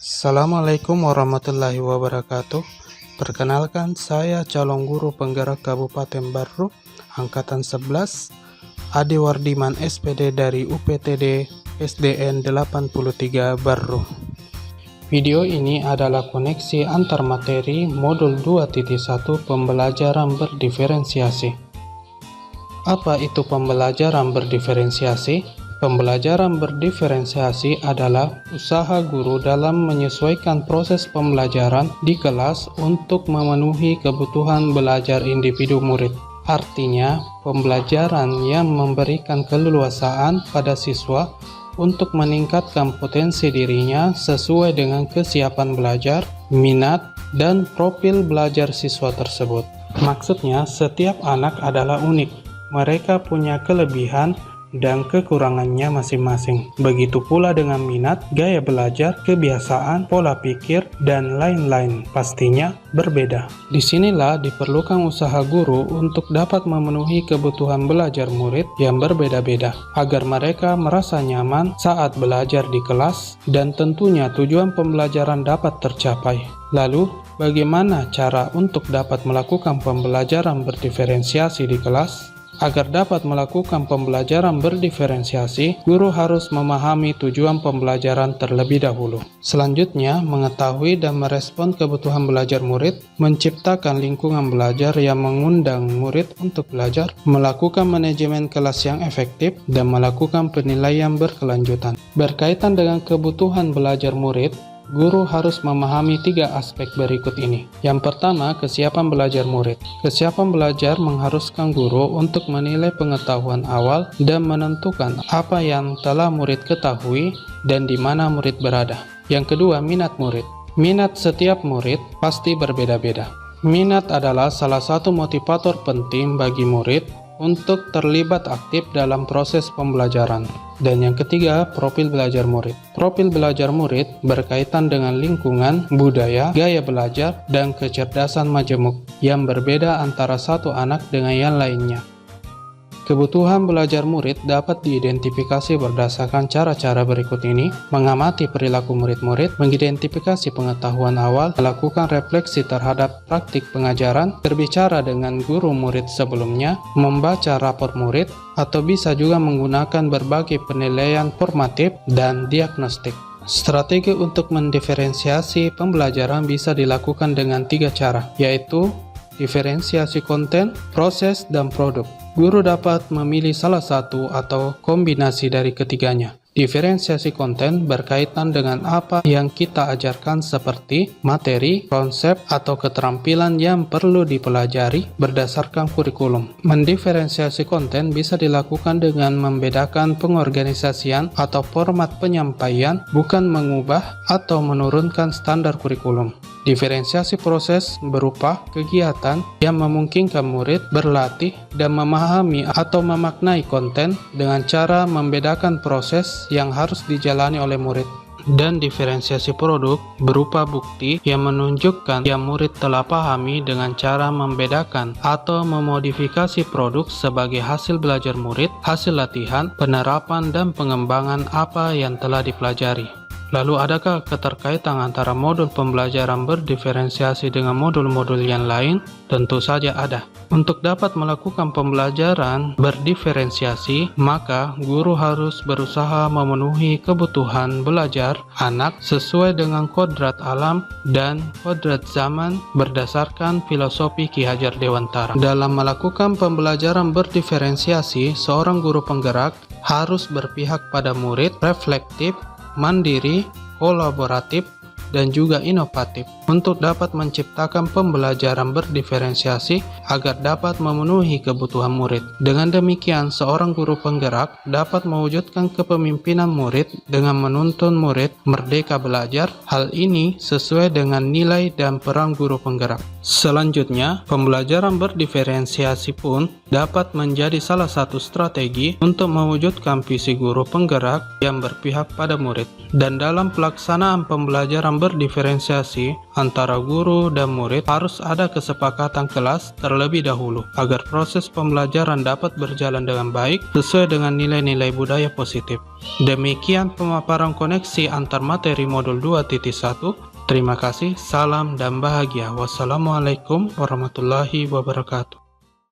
Assalamualaikum warahmatullahi wabarakatuh. Perkenalkan, saya calon guru penggerak Kabupaten Barru Angkatan 11, Ade Wardiman SPD dari UPTD SDN 83 Barru. Video ini adalah koneksi antar materi modul 2.1 pembelajaran berdiferensiasi. Apa itu pembelajaran berdiferensiasi? Pembelajaran berdiferensiasi adalah usaha guru dalam menyesuaikan proses pembelajaran di kelas untuk memenuhi kebutuhan belajar individu murid. Artinya, pembelajaran yang memberikan keleluasaan pada siswa untuk meningkatkan potensi dirinya sesuai dengan kesiapan belajar, minat, dan profil belajar siswa tersebut. Maksudnya, setiap anak adalah unik. Mereka punya kelebihan dan kekurangannya masing-masing. Begitu pula dengan minat, gaya belajar, kebiasaan, pola pikir, dan lain-lain. Pastinya berbeda. Disinilah diperlukan usaha guru untuk dapat memenuhi kebutuhan belajar murid yang berbeda-beda, agar mereka merasa nyaman saat belajar di kelas, dan tentunya tujuan pembelajaran dapat tercapai. Lalu, bagaimana cara untuk dapat melakukan pembelajaran berdiferensiasi di kelas? Agar dapat melakukan pembelajaran berdiferensiasi, guru harus memahami tujuan pembelajaran terlebih dahulu. Selanjutnya, mengetahui dan merespon kebutuhan belajar murid, menciptakan lingkungan belajar yang mengundang murid untuk belajar, melakukan manajemen kelas yang efektif, dan melakukan penilaian berkelanjutan. Berkaitan dengan kebutuhan belajar murid, guru harus memahami 3 aspek berikut ini. Yang pertama, kesiapan belajar murid. Kesiapan belajar mengharuskan guru untuk menilai pengetahuan awal dan menentukan apa yang telah murid ketahui dan di mana murid berada. Yang kedua, minat murid. Minat setiap murid pasti berbeda-beda. Minat adalah salah satu motivator penting bagi murid untuk terlibat aktif dalam proses pembelajaran. Dan yang ketiga, profil belajar murid. Profil belajar murid berkaitan dengan lingkungan, budaya, gaya belajar, dan kecerdasan majemuk yang berbeda antara satu anak dengan yang lainnya. Kebutuhan belajar murid dapat diidentifikasi berdasarkan cara-cara berikut ini: mengamati perilaku murid-murid, mengidentifikasi pengetahuan awal, melakukan refleksi terhadap praktik pengajaran, berbicara dengan guru murid sebelumnya, membaca rapor murid, atau bisa juga menggunakan berbagai penilaian formatif dan diagnostik. Strategi untuk mendiferensiasi pembelajaran bisa dilakukan dengan 3 cara, yaitu diferensiasi konten, proses, dan produk. Guru dapat memilih salah satu atau kombinasi dari ketiganya. Diferensiasi konten berkaitan dengan apa yang kita ajarkan seperti materi, konsep, atau keterampilan yang perlu dipelajari berdasarkan kurikulum. Mendiferensiasi konten bisa dilakukan dengan membedakan pengorganisasian atau format penyampaian, bukan mengubah atau menurunkan standar kurikulum. Diferensiasi proses berupa kegiatan yang memungkinkan murid berlatih dan memahami atau memaknai konten dengan cara membedakan proses yang harus dijalani oleh murid. Dan diferensiasi produk berupa bukti yang menunjukkan yang murid telah pahami dengan cara membedakan atau memodifikasi produk sebagai hasil belajar murid, hasil latihan, penerapan, dan pengembangan apa yang telah dipelajari. Lalu, adakah keterkaitan antara modul pembelajaran berdiferensiasi dengan modul-modul yang lain? Tentu saja ada. Untuk dapat melakukan pembelajaran berdiferensiasi, maka guru harus berusaha memenuhi kebutuhan belajar anak sesuai dengan kodrat alam dan kodrat zaman berdasarkan filosofi Ki Hajar Dewantara. Dalam melakukan pembelajaran berdiferensiasi, seorang guru penggerak harus berpihak pada murid, reflektif, mandiri, kolaboratif, dan juga inovatif untuk dapat menciptakan pembelajaran berdiferensiasi agar dapat memenuhi kebutuhan murid. Dengan demikian, seorang guru penggerak dapat mewujudkan kepemimpinan murid dengan menuntun murid merdeka belajar. Hal ini sesuai dengan nilai dan peran guru penggerak. Selanjutnya, pembelajaran berdiferensiasi pun dapat menjadi salah satu strategi untuk mewujudkan visi guru penggerak yang berpihak pada murid. Dan dalam pelaksanaan pembelajaran berdiferensiasi, antara guru dan murid harus ada kesepakatan kelas terlebih dahulu agar proses pembelajaran dapat berjalan dengan baik sesuai dengan nilai-nilai budaya positif. Demikian pemaparan koneksi antar materi modul 2.1. Terima kasih, salam dan bahagia. Wassalamualaikum warahmatullahi wabarakatuh.